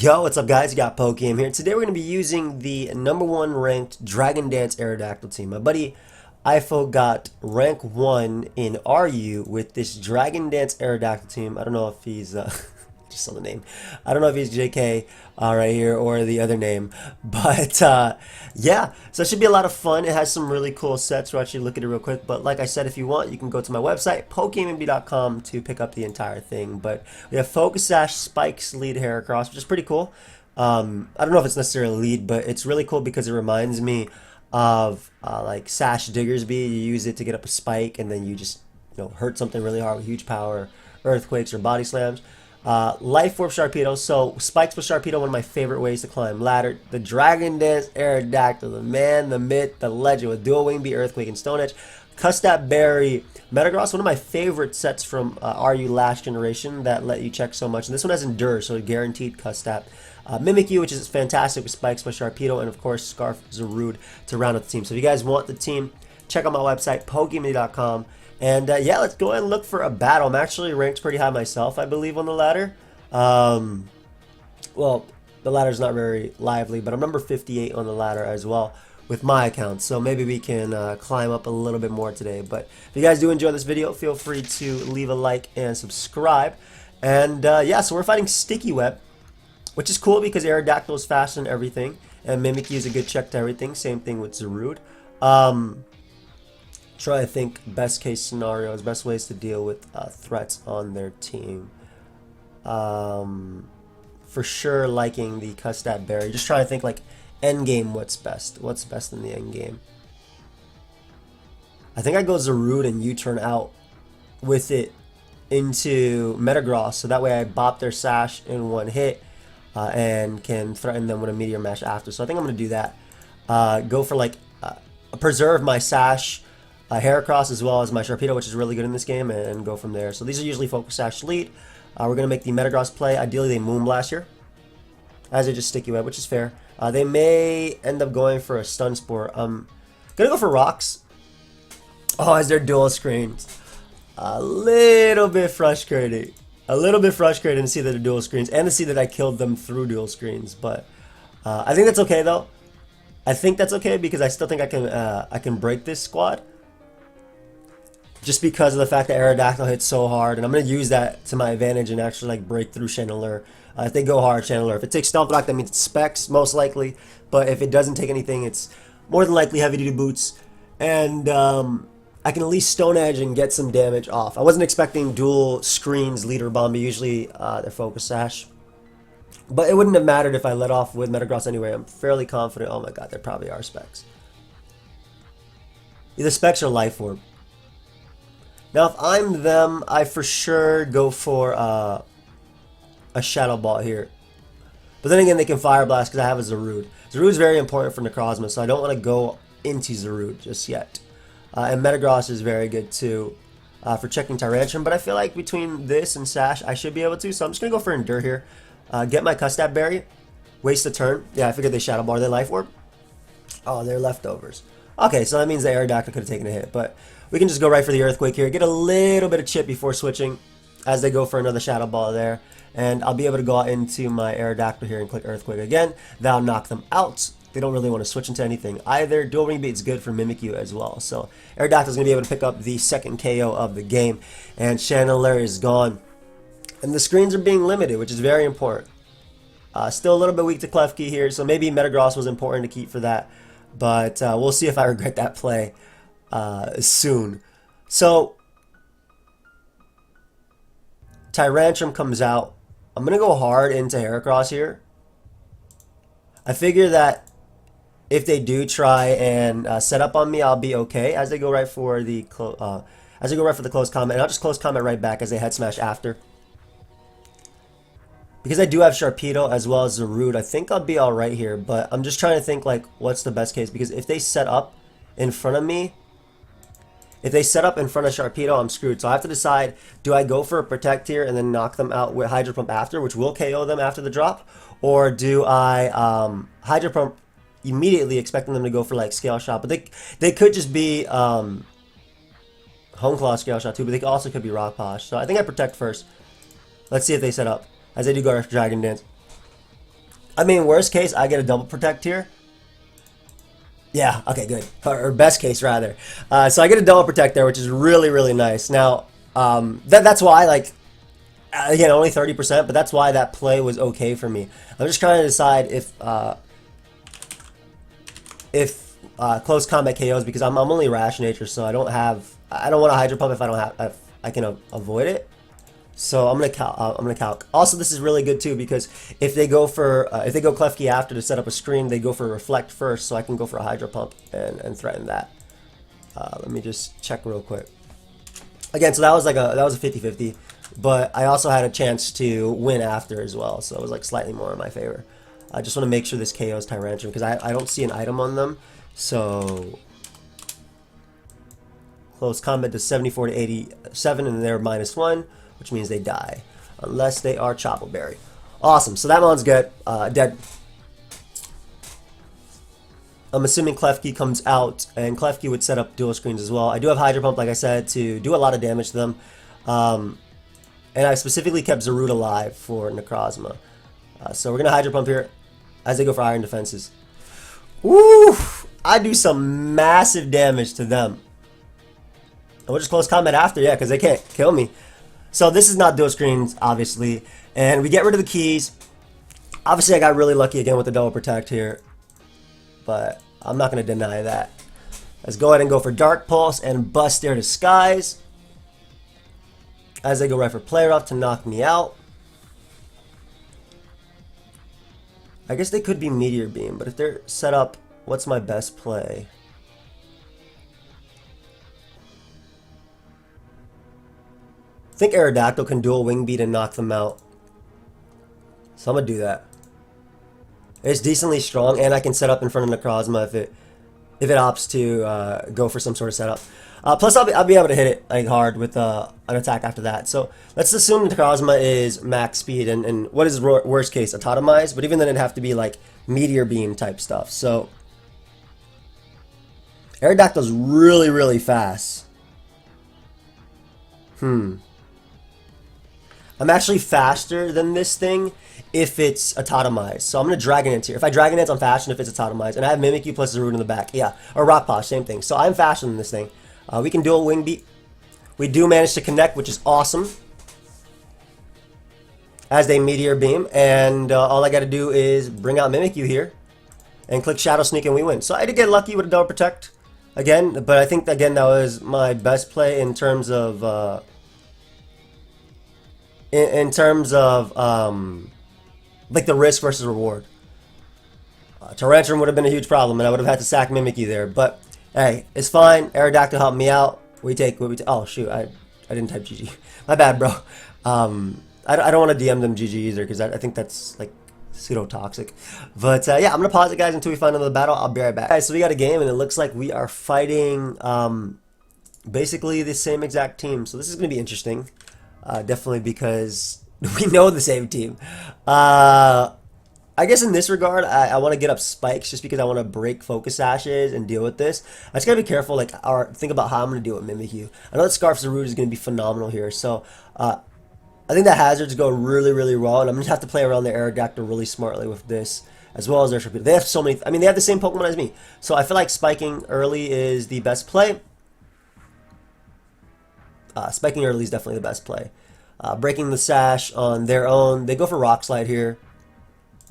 Yo, what's up guys? You got Pokeaim here. Today we're going to be using the #1 ranked Dragon Dance Aerodactyl team. My buddy Ifo got rank 1 in RU with this Dragon Dance Aerodactyl team. I don't know if he's, just saw the name. I don't know if he's JK right here or the other name. But yeah, so it should be a lot of fun. It has some really cool sets. We'll actually look at it real quick. But like I said, if you want, you can go to my website, pokeaimMD.com, to pick up the entire thing. But we have Focus Sash, Spikes, Lead, Heracross, which is pretty cool. I don't know if it's necessarily lead, but it's really cool because it reminds me of like Sash Diggersby. You use it to get up a spike, and then you just hurt something really hard with huge power, earthquakes or body slams. Life Orb Sharpedo. So Spikes with Sharpedo, one of my favorite ways to climb ladder. The Dragon Dance Aerodactyl, the man, the myth, the legend, with dual Wingbeat, Earthquake, and Stone Edge. Custap Berry, Metagross, one of my favorite sets from RU last generation that let you check so much. And this one has Endure, so guaranteed Custap. Mimikyu, which is fantastic with Spikes with Sharpedo, and of course Scarf Zarude to round out the team. So if you guys want the team, check out my website, pokeaimMD.com. And yeah, let's go ahead and look for a battle. I'm actually ranked pretty high myself, I believe, on the ladder. Well, the ladder's not very lively, but I'm number 58 on the ladder as well with my account. So maybe we can climb up a little bit more today. But if you guys do enjoy this video, feel free to leave a like and subscribe. And yeah, so we're fighting Sticky Web, which is cool because Aerodactyl is fast and everything. And Mimikyu is a good check to everything. Same thing with Zarude. Try to think best case scenarios, best ways to deal with threats on their team. For sure liking the Custap Berry. Just trying to think like end game, what's best in the end game. I think I go Zarude and U-turn out with it into Metagross, so that way I bop their Sash in one hit and can threaten them with a Meteor Mash after. So I think I'm going to do that. Go for like preserve my Sash Heracross as well as my Sharpedo, which is really good in this game, and go from there. So these are usually Focus Sash lead. We're going to make the Metagross play. Ideally, they Moonblast here, as they just Sticky Web, which is fair. They may end up going for a Stun Spore. I'm going to go for Rocks. Oh, as they're dual screens. A little bit frustrating. A little bit frustrating to see that they're dual screens, and to see that I killed them through dual screens. But I think that's okay, though. I think that's okay because I still think I can break this squad. Just because of the fact that Aerodactyl hits so hard, and I'm going to use that to my advantage and actually like break through Chandelure. If they go hard, Chandelure. If it takes Stealth Rock, that means it's Specs, most likely. But if it doesn't take anything, it's more than likely Heavy Duty Boots. And I can at least Stone Edge and get some damage off. I wasn't expecting dual screens, Leader Bomb, but usually they're Focus Sash. But it wouldn't have mattered if I let off with Metagross anyway. I'm fairly confident. Oh my god, there probably are Specs. Either Specs or Life Orb. Now, if I'm them, I for sure go for a Shadow Ball here. But then again, they can Fire Blast because I have a Zarude. Zarude's very important for Necrozma, so I don't want to go into Zarude just yet. And Metagross is very good too for checking Tyrantrum. But I feel like between this and Sash, I should be able to. So I'm just going to go for Endure here. Get my Custap Berry. Waste a turn. Yeah, I figured they Shadow Ball. Are they Life Orb? Oh, they're leftovers. Okay, so that means the Aerodactyl could have taken a hit. But we can just go right for the Earthquake here. Get a little bit of chip before switching as they go for another Shadow Ball there. And I'll be able to go out into my Aerodactyl here and click Earthquake again. That'll knock them out. They don't really want to switch into anything either. Dual Wingbeat is good for Mimikyu as well. So Aerodactyl's going to be able to pick up the second KO of the game. And Chandelure is gone. And the screens are being limited, which is very important. Still a little bit weak to Klefki here, so maybe Metagross was important to keep for that. But we'll see if I regret that play soon. So Tyrantrum comes out. I'm going to go hard into Heracross here. I figure that if they do try and set up on me, I'll be okay as they go right for the close combat. And I'll just close combat right back as they head smash after. Because I do have Sharpedo as well as Zarude, I think I'll be alright here. But I'm just trying to think like what's the best case. Because if they set up in front of me, if they set up in front of Sharpedo, I'm screwed. So I have to decide, do I go for a Protect here and then knock them out with Hydro Pump after, which will KO them after the drop? Or do I Hydro Pump immediately, expecting them to go for like Scale Shot? But they could just be Hone Claw Scale Shot too, but they also could be Rock Posh. So I think I Protect first. Let's see if they set up. As they do go after Dragon Dance. I mean, worst case, I get a double protect here. Yeah, okay, good. Or best case, rather. So I get a double protect there, which is really, really nice. Now, that's why, like, again, only 30%, but that's why that play was okay for me. I'm just trying to decide if close combat KOs, because I'm only rash nature, so I don't want to Hydro Pump if I can avoid it. So I'm gonna calc. Also, this is really good too, because if they go Klefki after to set up a screen, they go for Reflect first, so I can go for a Hydro Pump and threaten that. Let me just check real quick. Again, so that was a 50-50, but I also had a chance to win after as well, so it was like slightly more in my favor. I just want to make sure this KOs Tyrantrum, because I don't see an item on them. So close combat to 74 to 87, and they're -1, which means they die unless they are Choppleberry. Awesome. So that one's good. Dead. I'm assuming Klefki comes out, and Klefki would set up dual screens as well. I do have Hydro Pump, like I said, to do a lot of damage to them. And I specifically kept Zarude alive for Necrozma. So we're going to Hydro Pump here as they go for Iron Defenses. Woo! I do some massive damage to them. And we'll just close combat after, yeah, because they can't kill me. So this is not dual screens, obviously. And we get rid of the keys. Obviously, I got really lucky again with the double protect here. But I'm not going to deny that. Let's go ahead and go for Dark Pulse and bust their disguise. As they go right for Play Rough to knock me out. I guess they could be Meteor Beam, but if they're set up, what's my best play? I think Aerodactyl can dual Wingbeat and knock them out. So I'm going to do that. It's decently strong, and I can set up in front of Necrozma if it opts to go for some sort of setup. Plus, I'll be able to hit it like hard with an attack after that. So let's assume Necrozma is max speed, and what is worst case? Autotomize, but even then it'd have to be like Meteor Beam type stuff. So Aerodactyl's really, really fast. I'm actually faster than this thing if it's Autotomized. So I'm going to Dragon Dance here. If I Dragon Dance, I'm faster than if it's Autotomized. And I have Mimikyu plus Zarude in the back. Yeah, or Rock Posh, same thing. So I'm faster than this thing. We can dual Wingbeat. We do manage to connect, which is awesome. As they Meteor Beam. And all I got to do is bring out Mimikyu here. And click Shadow Sneak and we win. So I did get lucky with a double protect. Again, but I think, again, that was my best play in terms of... like the risk versus reward. Tyrantrum would have been a huge problem, and I would have had to sack Mimikyu there. But hey, it's fine. Aerodactyl helped me out. We take what we take. Oh shoot, I didn't type GG. My bad, bro. I don't want to DM them GG either, because I think that's like pseudo toxic. But yeah, I'm gonna pause it, guys, until we find another battle. I'll be right back. Guys, so we got a game, and it looks like we are fighting basically the same exact team. So this is gonna be interesting. Definitely because we know the same team. I guess in this regard, I want to get up spikes just because I want to break focus sashes and deal with this. I just gotta be careful, like, or think about how I'm gonna deal with Mimikyu. I know that Scarf Zarude is gonna be phenomenal here, so I think that hazards go really, really well, and I'm gonna have to play around the Aerodactyl really smartly with this, as well as their Sharpedo. They have so many. I mean, they have the same Pokemon as me, so I feel like spiking early is the best play. Spiking early is definitely the best play. Breaking the sash on their own. They go for Rock Slide here,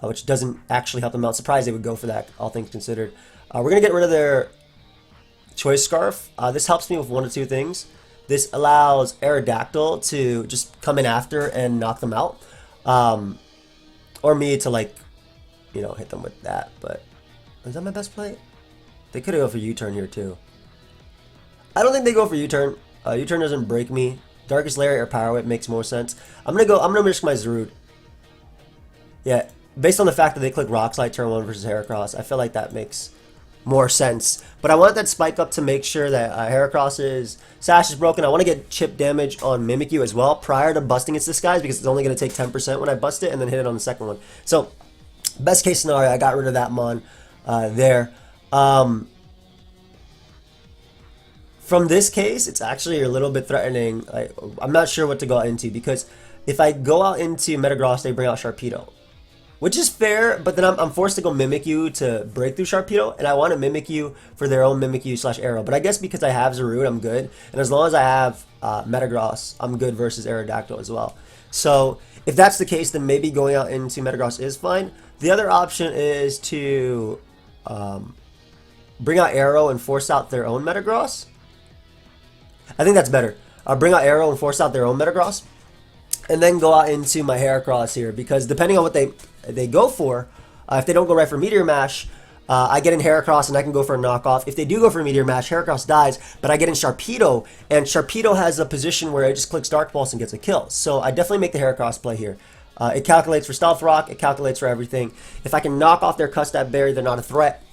which doesn't actually help them out. Surprised they would go for that, all things considered. We're going to get rid of their Choice Scarf. This helps me with one of two things. This allows Aerodactyl to just come in after and knock them out. Or me to, like, you know, hit them with that. But is that my best play? They could go for U-turn here too. I don't think they go for U-turn. U-turn doesn't break me. Darkest Lair or Power Whip makes more sense. I'm gonna risk my Zarude. Yeah, based on the fact that they click Rock Slide turn 1 versus Heracross, I feel like that makes more sense. But I want that spike up to make sure that Heracross's sash is broken. I want to get chip damage on Mimikyu as well prior to busting its disguise, because it's only going to take 10% when I bust it and then hit it on the second one. So, best case scenario, I got rid of that Mon there. From this case, it's actually a little bit threatening. I'm not sure what to go out into, because if I go out into Metagross, they bring out Sharpedo. which is fair, but then I'm forced to go Mimikyu to break through Sharpedo, and I want to Mimikyu for their own Mimikyu slash Arrow. But I guess because I have Zarude, I'm good, and as long as I have Metagross, I'm good versus Aerodactyl as well. So if that's the case, then maybe going out into Metagross is fine. The other option is to bring out Arrow and force out their own Metagross. I think that's better. Bring out Arrow and force out their own Metagross, and then go out into my Heracross here, because depending on what they go for, if they don't go right for Meteor Mash, I get in Heracross and I can go for a knockoff. If they do go for a Meteor Mash, Heracross dies, but I get in Sharpedo, and Sharpedo has a position where it just clicks Dark Pulse and gets a kill. So I definitely make the Heracross play here. It calculates for Stealth Rock, it calculates for everything. If I can knock off their Custap Berry, they're not a threat.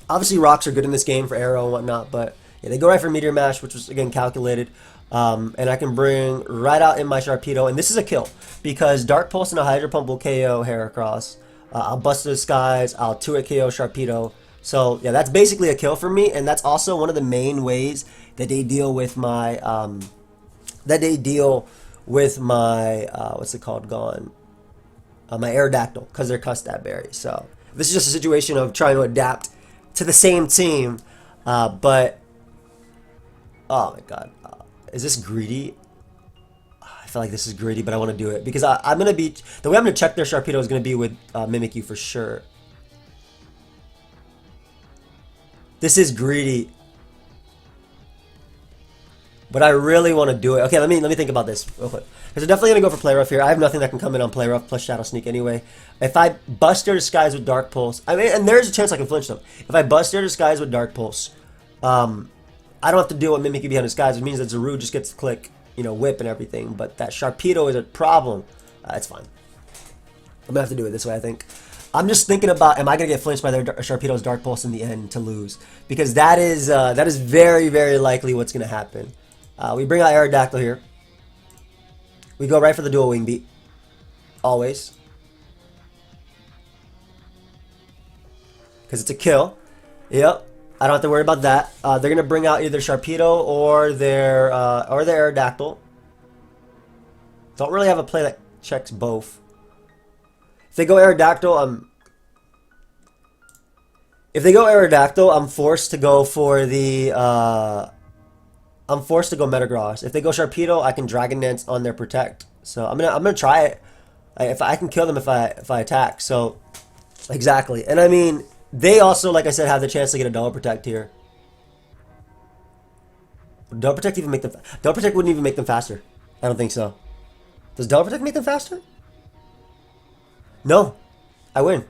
Obviously, Rocks are good in this game for Arrow and whatnot, but yeah, they go right for Meteor Mash, which was, again, calculated. And I can bring right out in my Sharpedo, and this is a kill, because Dark Pulse and a Hydro Pump will KO Heracross. I'll Bust the Skies, I'll 2-hit KO Sharpedo. So, yeah, that's basically a kill for me, and that's also one of the main ways that they deal with my, what's it called, my Aerodactyl, because they're Custap Berry. So, this is just a situation of trying to adapt to the same team, but, oh my god. Is this greedy? I feel like this is greedy, but I want to do it because I'm going to be... The way I'm going to check their Sharpedo is going to be with Mimikyu for sure. This is greedy. But I really want to do it. Okay, let me think about this real quick. Because I'm definitely going to go for Play Rough here. I have nothing that can come in on Play Rough plus Shadow Sneak anyway. If I bust their Disguise with Dark Pulse... I mean, and there's a chance I can flinch them. If I bust their Disguise with Dark Pulse... I don't have to deal with Mimikyu behind Disguise. It means that Zarude just gets to click, you know, Whip and everything. But that Sharpedo is a problem. It's fine. I'm going to have to do it this way, I think. I'm just thinking about, am I going to get flinched by their Sharpedo's Dark Pulse in the end to lose? Because that is very, very likely what's going to happen. We bring out Aerodactyl here. We go right for the dual Wingbeat. Always. Because it's a kill. Yep. I don't have to worry about that. They're going to bring out either Sharpedo or their Aerodactyl. Don't really have a play that checks both. If they go Aerodactyl, I'm forced to go for the I'm forced to go Metagross. If they go Sharpedo, I can Dragon Dance on their Protect. So I'm gonna try it. If I can kill them if I attack. So exactly. And I mean, they also, like I said, have the chance to get a Double Protect here. Double Protect even make them... Double Protect wouldn't even make them faster. I don't think so. Does Double Protect make them faster? No. I win.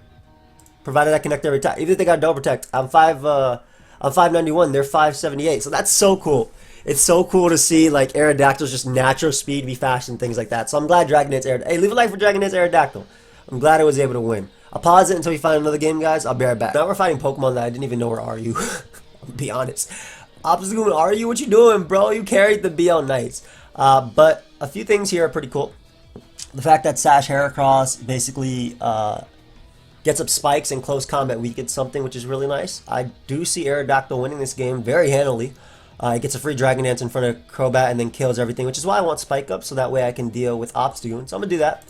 Provided I connect every time. Even if they got Double Protect, I'm 591. They're 578. So that's so cool. It's so cool to see like Aerodactyl's just natural speed be fast and things like that. So I'm glad Dragon Dance Aerodactyl... Hey, leave a like for Dragon Dance Aerodactyl. I'm glad I was able to win. I'll pause it until we find another game, guys. I'll be right back. Now we're fighting Pokemon that I didn't even know were RU. I'll be honest. Obstacle RU, what you doing, bro? You carried the BL Knights. But a few things here are pretty cool. The fact that Sash Heracross basically gets up spikes and close combat weakens something, which is really nice. I do see Aerodactyl winning this game very handily. It gets a free Dragon Dance in front of Crobat and then kills everything, which is why I want Spike Up, so that way I can deal with Obstagoon. So I'm going to do that.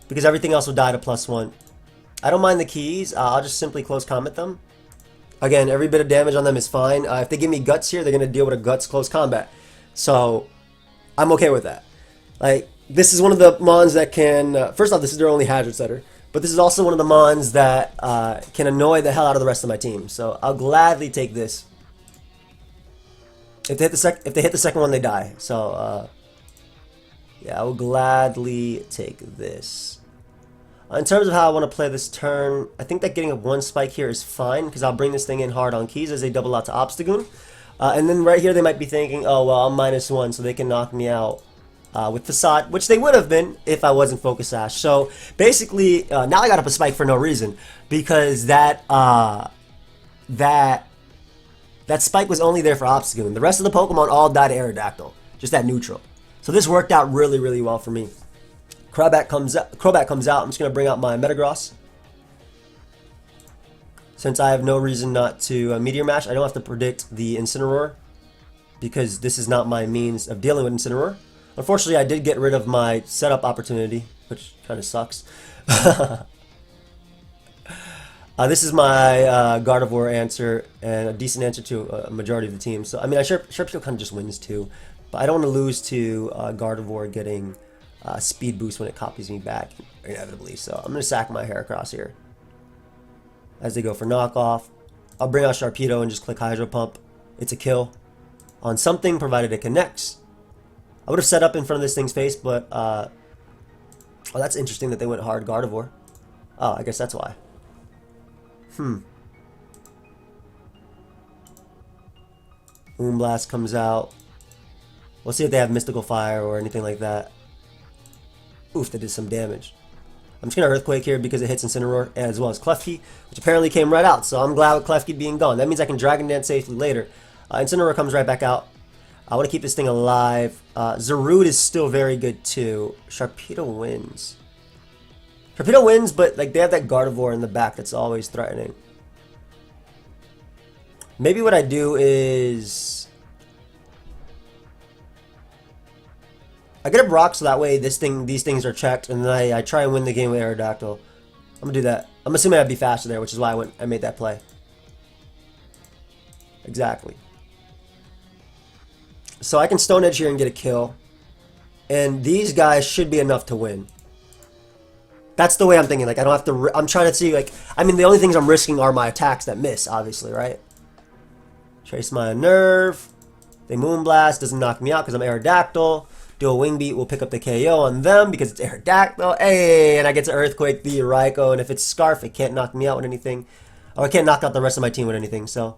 Because everything else will die to +1. I don't mind the keys. I'll just simply close combat them. Again, every bit of damage on them is fine. If they give me Guts here, they're going to deal with a Guts close combat. So, I'm okay with that. Like, this is one of the Mons that can... first off, this is their only Hazard Setter. But this is also one of the Mons that can annoy the hell out of the rest of my team. So, I'll gladly take this. If they hit the second one, they die. So, yeah, I will gladly take this. In terms of how I want to play this turn, I think that getting a 1 spike here is fine, because I'll bring this thing in hard on keys as they double out to Obstagoon. And then right here they might be thinking, oh, well, I'm -1, so they can knock me out with Facade, which they would have been if I wasn't Focus Sash. So basically, now I got up a spike for no reason, because that spike was only there for Obstagoon. The rest of the Pokemon all died to Aerodactyl, just at neutral. So this worked out really, really well for me. Crobat comes out. I'm just going to bring out my Metagross. Since I have no reason not to Meteor Mash, I don't have to predict the Incineroar, because this is not my means of dealing with Incineroar. Unfortunately, I did get rid of my setup opportunity, which kind of sucks. This is my Gardevoir answer, and a decent answer to a majority of the team. So, I mean, Sharpedo kind of just wins too, but I don't want to lose to Gardevoir getting speed boost when it copies me back, inevitably. So, I'm going to sack my Heracross here. As they go for knockoff, I'll bring out Sharpedo and just click Hydro Pump. It's a kill on something, provided it connects. I would have set up in front of this thing's face, but oh, that's interesting that they went hard Gardevoir. Oh, I guess that's why. Moonblast comes out. We'll see if they have Mystical Fire or anything like that. Oof, that did some damage. I'm just going to Earthquake here because it hits Incineroar, as well as Klefki, which apparently came right out. So I'm glad with Klefki being gone. That means I can Dragon Dance safely later. Incineroar comes right back out. I want to keep this thing alive. Zarude is still very good too. Sharpedo wins. Sharpedo wins, but like they have that Gardevoir in the back that's always threatening. Maybe what I do is I get a Brock so that way these things are checked, and then I try and win the game with Aerodactyl. I'm gonna do that. I'm assuming I'd be faster there, which is why I made that play. Exactly. So I can Stone Edge here and get a kill, and these guys should be enough to win. That's the way I'm thinking. Like I don't have to. I'm trying to see. Like I mean, the only things I'm risking are my attacks that miss, obviously, right? Trace my Nerve. They Moonblast doesn't knock me out because I'm Aerodactyl. Do a Wingbeat, we'll pick up the KO on them because it's Aerodactyl. Hey, and I get to Earthquake the Raikou, and if it's Scarf, it can't knock me out with anything. Or it can't knock out the rest of my team with anything, so.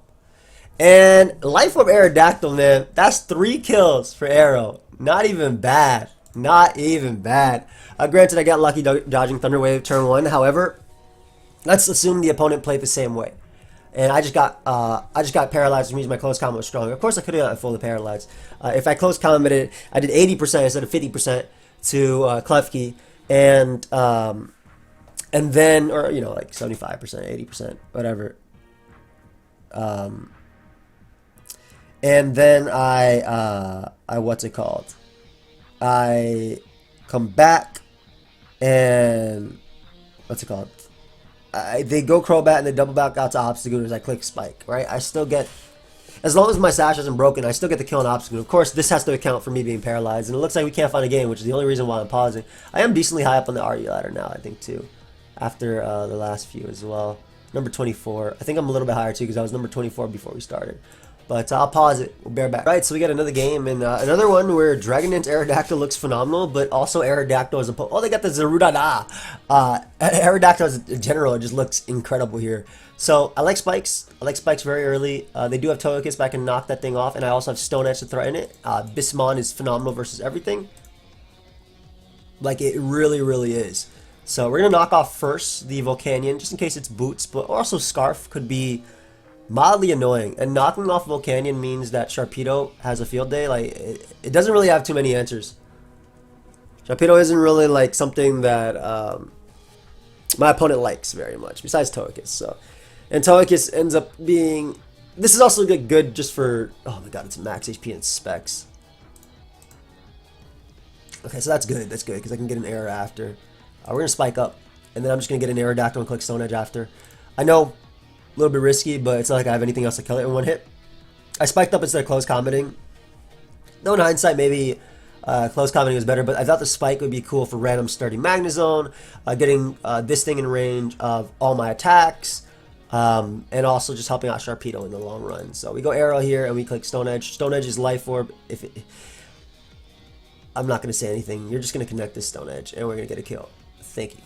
And Life Orb Aerodactyl, man, that's 3 kills for Aero. Not even bad. Not even bad. Granted, I got lucky dodging Thunder Wave turn 1. However, let's assume the opponent played the same way. And I just got paralyzed, which means my close combat was strong. Of course, I could have gotten fully paralyzed. If I close combated, I did 80% instead of 50% to Klefki, and then, or you know, like 75%, 80%, whatever. And then I what's it called? I come back and what's it called? They go Crobat and they double back out to Obstagoon as I click Spike, right? I still get, as long as my Sash isn't broken, I still get the kill on Obstagoon. Of course, this has to account for me being paralyzed, and it looks like we can't find a game, which is the only reason why I'm pausing. I am decently high up on the RU ladder now, I think, too, after the last few as well. Number 24. I think I'm a little bit higher, too, because I was number 24 before we started. But I'll pause it. We'll bear back. Right, so we got another game, and another one where Dragon Dance Aerodactyl looks phenomenal, but also Aerodactyl as a... Oh, they got the Zarudada! Aerodactyl as a general, it just looks incredible here. So, I like Spikes. I like Spikes very early. They do have Togekiss, but I can knock that thing off, and I also have Stone Edge to threaten it. Bismon is phenomenal versus everything. Like, it really, really is. So, we're going to knock off first the Volcanion, just in case it's Boots, but also Scarf could be mildly annoying, and knocking off Volcanion means that Sharpedo has a field day. Like it doesn't really have too many answers. Sharpedo isn't really like something that my opponent likes very much, besides Togekiss. So, and Togekiss ends up being. This is also good just for. Oh my god, it's max HP and specs. Okay, so that's good. That's good because I can get an error after. We're gonna spike up, and then I'm just gonna get an Aerodactyl and click Stone Edge after. I know. A little bit risky, but it's not like I have anything else to kill it in one hit. I spiked up instead of close combating. Though in hindsight, maybe close combating was better, but I thought the spike would be cool for random starting Magnezone, getting this thing in range of all my attacks, and also just helping out Sharpedo in the long run. So we go Arrow here, and we click Stone Edge. Stone Edge is Life Orb. I'm not going to say anything. You're just going to connect this Stone Edge, and we're going to get a kill. Thank you.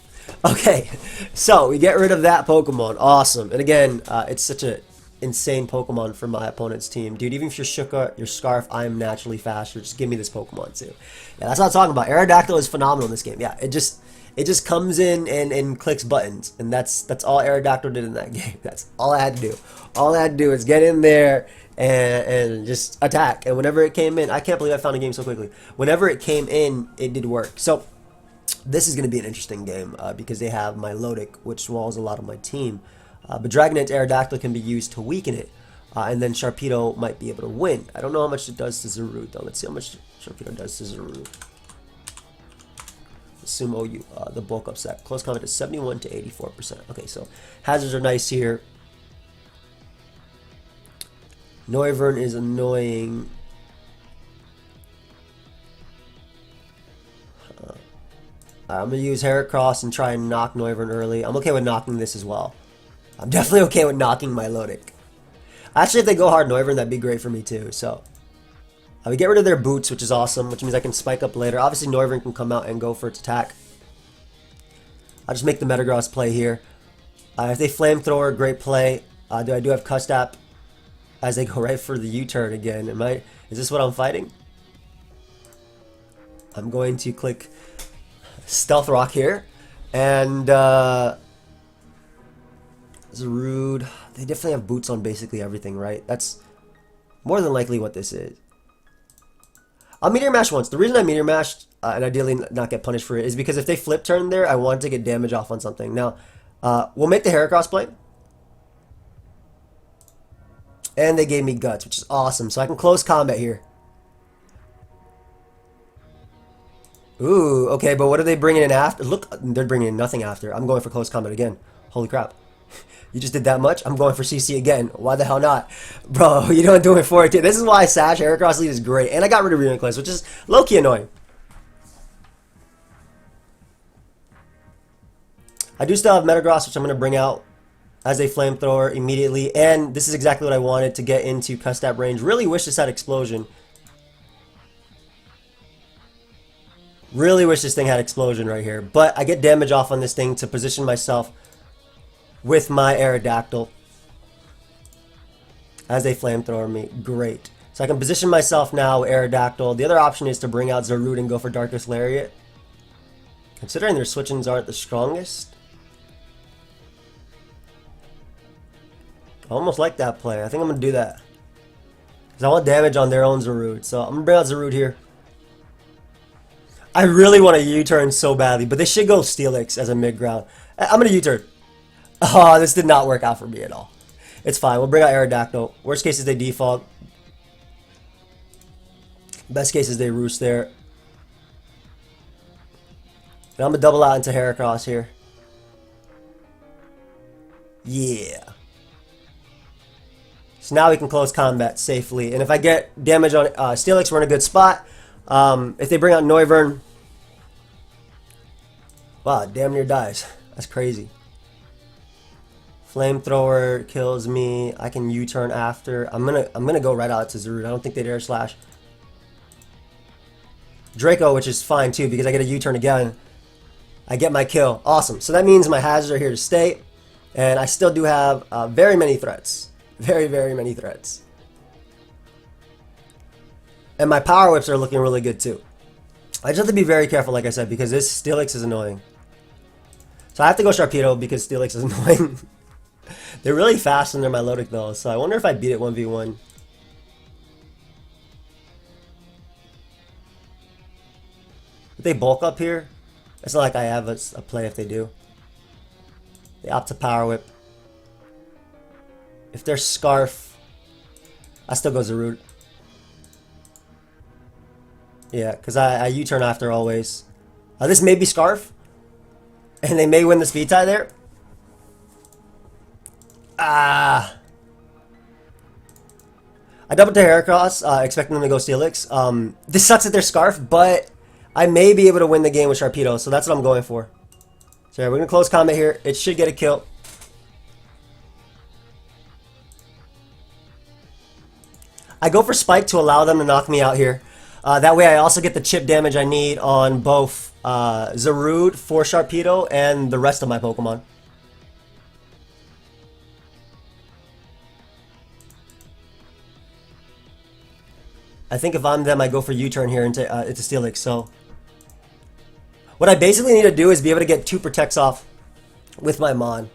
Okay, so we get rid of that Pokemon. Awesome. And again, it's such a insane Pokemon for my opponent's team. Dude, even if you're Shuka, your Scarf, I am naturally faster. Just give me this Pokemon too. Yeah, that's what I'm talking about. Aerodactyl is phenomenal in this game. Yeah, it just comes in and clicks buttons. And that's all Aerodactyl did in that game. That's all I had to do. All I had to do is get in there and just attack. And whenever it came in, I can't believe I found a game so quickly. Whenever it came in, it did work. So this is going to be an interesting game because they have my Milotic, which swallows a lot of my team. But Dragon Dance Aerodactyl can be used to weaken it. and then Sharpedo might be able to win. I don't know how much it does to Zarude though. Let's see how much Sharpedo does to Zarude. Assume OU, the bulk up set. Close combat is 71 to 84%. Okay, so hazards are nice here. Noivern is annoying. I'm going to use Heracross and try and knock Noivern early. I'm okay with knocking this as well. I'm definitely okay with knocking Milotic. Actually, if they go hard Noivern, that'd be great for me too. So, we get rid of their boots, which is awesome, which means I can spike up later. Obviously, Noivern can come out and go for its attack. I'll just make the Metagross play here. If they Flamethrower, great play. I do have Custap as they go right for the U-turn again. Is this what I'm fighting? I'm going to click Stealth Rock here. And Zarude. They definitely have boots on basically everything, right? That's more than likely what this is. I'll Meteor Mash once. The reason I Meteor Mashed, and ideally not get punished for it, is because if they flip turn there, I want to get damage off on something. Now, we'll make the Heracross play. And they gave me Guts, which is awesome. So I can close combat here. Ooh, okay, but what are they bringing in after? Look, they're bringing in nothing after. I'm going for close combat again. Holy crap. You just did that much? I'm going for CC again. Why the hell not? Bro, you don't do it for it, too. This is why Sash Heracross lead is great. And I got rid of Reuniclus, which is low-key annoying. I do still have Metagross, which I'm going to bring out as a Flamethrower immediately. And this is exactly what I wanted to get into Custap range. Really wish this had Explosion. Really wish this thing had Explosion right here. But I get damage off on this thing to position myself with my Aerodactyl as a Flamethrower me. Great. So I can position myself now with Aerodactyl. The other option is to bring out Zarude and go for Darkest Lariat. Considering their switch-ins aren't the strongest. I almost like that play. I think I'm going to do that. Because I want damage on their own Zarude. So I'm going to bring out Zarude here. I really want a U-turn so badly. But they should go Steelix as a mid-ground. I'm going to U-turn. Oh, this did not work out for me at all. It's fine. We'll bring out Aerodactyl. Worst case is they default. Best case is they roost there. And I'm going to double out into Heracross here. Yeah. So now we can close combat safely. And if I get damage on Steelix, we're in a good spot. If they bring out Noivern. Wow, damn near dies. That's crazy. Flamethrower kills me. I can U-turn after. I'm gonna go right out to Zarude. I don't think they'd Air Slash. Draco, which is fine too because I get a U-turn again. I get my kill. Awesome. So that means my hazards are here to stay, and I still do have very many threats. Very, very many threats. And my Power Whips are looking really good too. I just have to be very careful, like I said, because this Steelix is annoying. So I have to go Sharpedo because Steelix is annoying. They're really fast under my Milotic though, so I wonder if I beat it 1v1. If they bulk up here, it's not like I have a play if they do. They opt to Power Whip. If they're Scarf, I still go Zarude. Yeah, because I U-turn after always. This may be Scarf, and they may win the speed tie there. I doubled to Heracross, expecting them to go Steelix. This sucks that they're Scarf, but I may be able to win the game with Sharpedo, so that's what I'm going for. So yeah, we're going to close combat here. It should get a kill. I go for Spike to allow them to knock me out here. That way I also get the chip damage I need on both Zarude for Sharpedo and the rest of my Pokemon. I think if I'm them, I go for U-turn here into Steelix. So what I basically need to do is be able to get 2 Protects off with my Mon.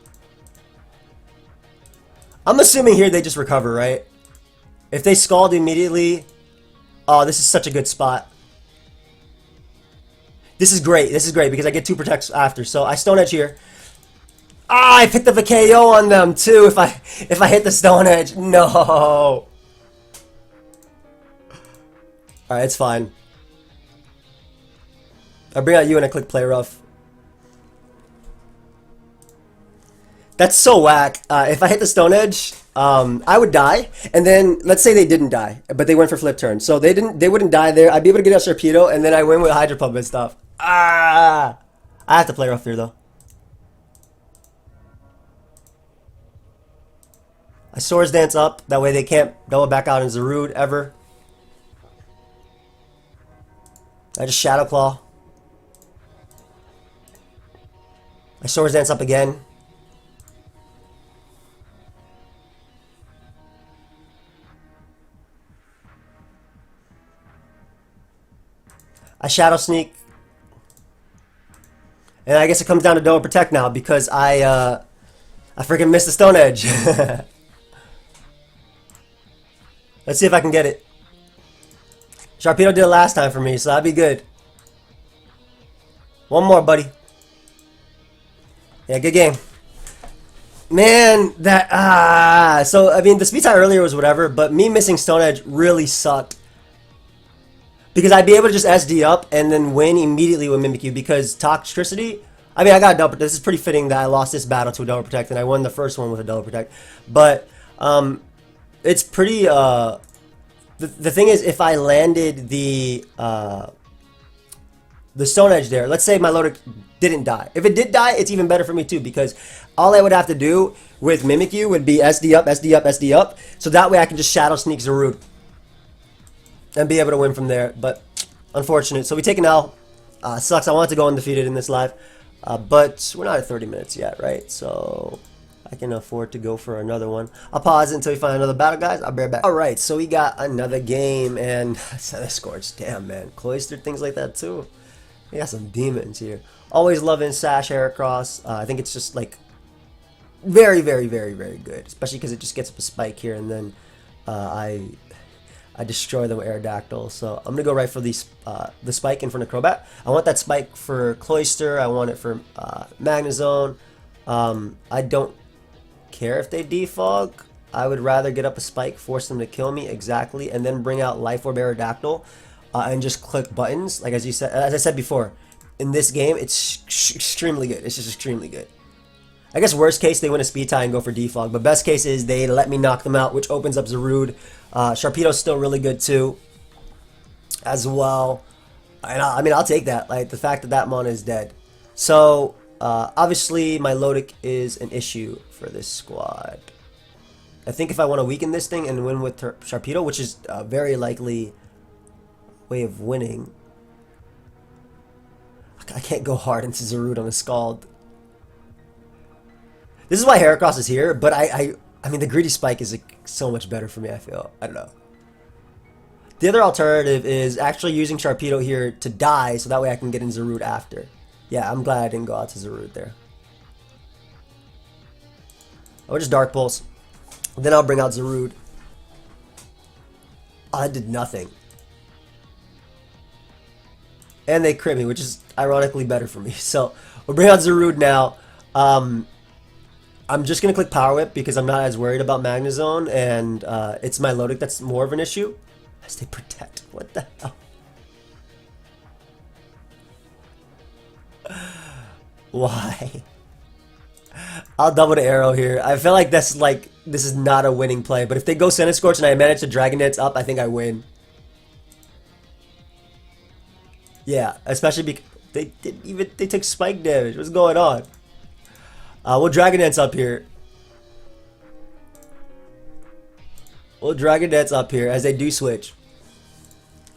I'm assuming here they just recover, right? If they Scald immediately... Oh, this is such a good spot. This is great. This is great because I get 2 Protects after. So I Stone Edge here. Ah, I picked up a KO on them too. If I hit the Stone Edge, no. All right, it's fine. I bring out you and I click play rough. That's so whack. If I hit the Stone Edge, I would die, and then let's say they didn't die, but they went for flip turn, so they wouldn't die there. I'd be able to get out Sharpedo, and then I win with Hydro Pump and stuff. Ah, I have to play rough here though. I Swords Dance up, that way they can't double back out in Zarude ever. I just Shadow Claw. I Swords Dance up again. I Shadow Sneak. And I guess it comes down to Double Protect now because I freaking missed the Stone Edge. Let's see if I can get it. Sharpedo did it last time for me, so that'd be good. One more, buddy. Yeah, good game. Man, so, I mean, the speed tie earlier was whatever, but me missing Stone Edge really sucked. Because I'd be able to just SD up and then win immediately with Mimikyu because Toxtricity, I mean, I got a double. This is pretty fitting that I lost this battle to a Double Protect and I won the first one with a Double Protect. But, it's pretty, the thing is, if I landed the Stone Edge there, let's say my Loader didn't die. If it did die, it's even better for me too because all I would have to do with Mimikyu would be SD up, SD up, SD up. So that way I can just Shadow Sneak Zarude and be able to win from there. But unfortunate. So we take an L. Sucks. I wanted to go undefeated in this live. But we're not at 30 minutes yet, right? So I can afford to go for another one. I'll pause it until we find another battle, guys. I'll be right back. Alright, so we got another game. And Center Scorch. Damn, man. Cloister, things like that too. We got some demons here. Always loving Sash Heracross. I think it's just like very, very, very, very good. Especially because it just gets up a spike here. And then I destroy them with Aerodactyl. So I'm going to go right for the spike in front of Crobat. I want that spike for Cloister. I want it for Magnezone. I don't care if they defog. I would rather get up a spike, force them to kill me exactly, and then bring out Life Orb Aerodactyl and just click buttons. Like as I said before, in this game, it's extremely good. It's just extremely good. I guess worst case they win a speed tie and go for defog, but best case is they let me knock them out, which opens up Zarude. Sharpedo's still really good too, as well. And I mean, I'll take that. Like the fact that that mon is dead. So obviously my Lodic is an issue for this squad. I think if I want to weaken this thing and win with Sharpedo, which is a very likely way of winning, I can't go hard into Zarude on a Scald. This is why Heracross is here, but I mean, the Greedy Spike is like, so much better for me, I feel. I don't know. The other alternative is actually using Sharpedo here to die, so that way I can get in Zarude after. Yeah, I'm glad I didn't go out to Zarude there. I'll just Dark Pulse. Then I'll bring out Zarude. Oh, I did nothing. And they crit me, which is ironically better for me. So, we'll bring out Zarude now. I'm just going to click Power Whip because I'm not as worried about Magnezone, and it's my Lodic that's more of an issue. As they protect. What the hell? Why? I'll double the arrow here. I feel like this is not a winning play, but if they go Center Scorch and I manage to Dragon Dance up, I think I win. Yeah, especially because they took spike damage. What's going on? We'll Dragon Dance up here. We'll Dragon Dance up here as they do switch.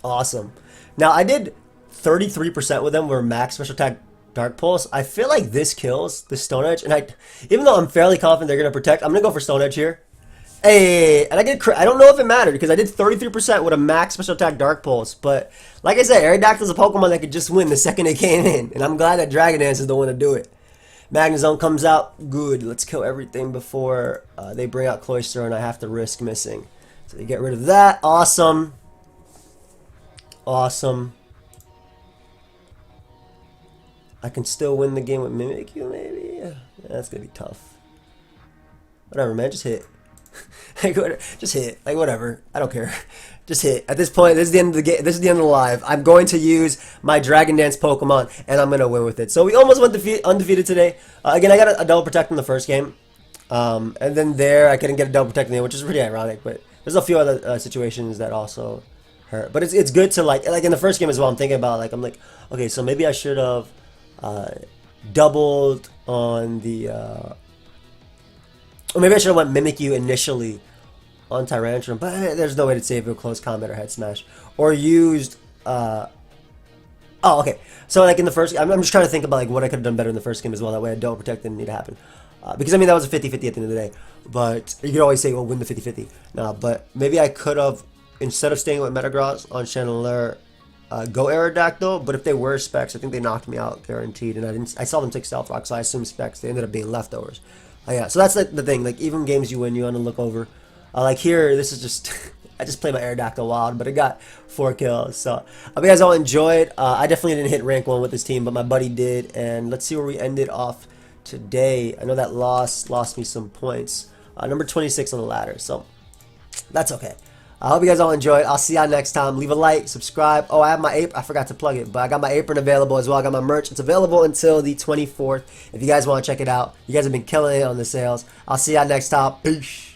Awesome. Now, I did 33% with them where max special attack Dark Pulse. I feel like this kills the Stone Edge. And even though I'm fairly confident they're going to protect, I'm going to go for Stone Edge here. Hey, and I don't know if it mattered because I did 33% with a max special attack Dark Pulse. But like I said, Aerodactyl is a Pokemon that could just win the second it came in. And I'm glad that Dragon Dance is the one to do it. Magnezone comes out. Good. Let's kill everything before they bring out Cloister and I have to risk missing. So they get rid of that. Awesome. Awesome. I can still win the game with Mimikyu, maybe? That's gonna be tough. Whatever, man. Just hit. Like, just hit. Like, whatever. I don't care. Just hit. At this point, this is the end of the game. This is the end of the live. I'm going to use my Dragon Dance Pokemon, and I'm gonna win with it. So we almost went undefeated today. Again, I got a double protect in the first game, and then there I couldn't get a double protect in there, which is pretty ironic. But there's a few other situations that also hurt. But it's good to like in the first game as well. I'm thinking about like okay, so maybe I should have doubled on the. Or maybe I should have went Mimikyu initially on Tyrantrum, but there's no way to save a close combat or head smash. Or used, oh, okay. So like in the first, I'm just trying to think about like what I could have done better in the first game as well. That way I don't protect didn't need to happen. Because I mean that was a 50-50 at the end of the day. But you could always say, well, win the 50-50. No, but maybe I could have, instead of staying with Metagross on Chandelure, go Aerodactyl. But if they were specs, I think they knocked me out guaranteed. And I saw them take Stealth Rock, so I assumed specs. They ended up being leftovers. Yeah, so that's like the thing. Like even games you win, you want to look over. Like here, this is just I just played my Aerodactyl wild, but it got 4 kills. So I hope you guys all enjoyed. I definitely didn't hit rank 1 with this team, but my buddy did. And let's see where we ended off today. I know that lost me some points. Number 26 on the ladder, so that's okay. I hope you guys all enjoyed. I'll see y'all next time. Leave a like, subscribe. Oh, I have my apron. I forgot to plug it, but I got my apron available as well. I got my merch. It's available until the 24th. If you guys want to check it out, you guys have been killing it on the sales. I'll see y'all next time. Peace.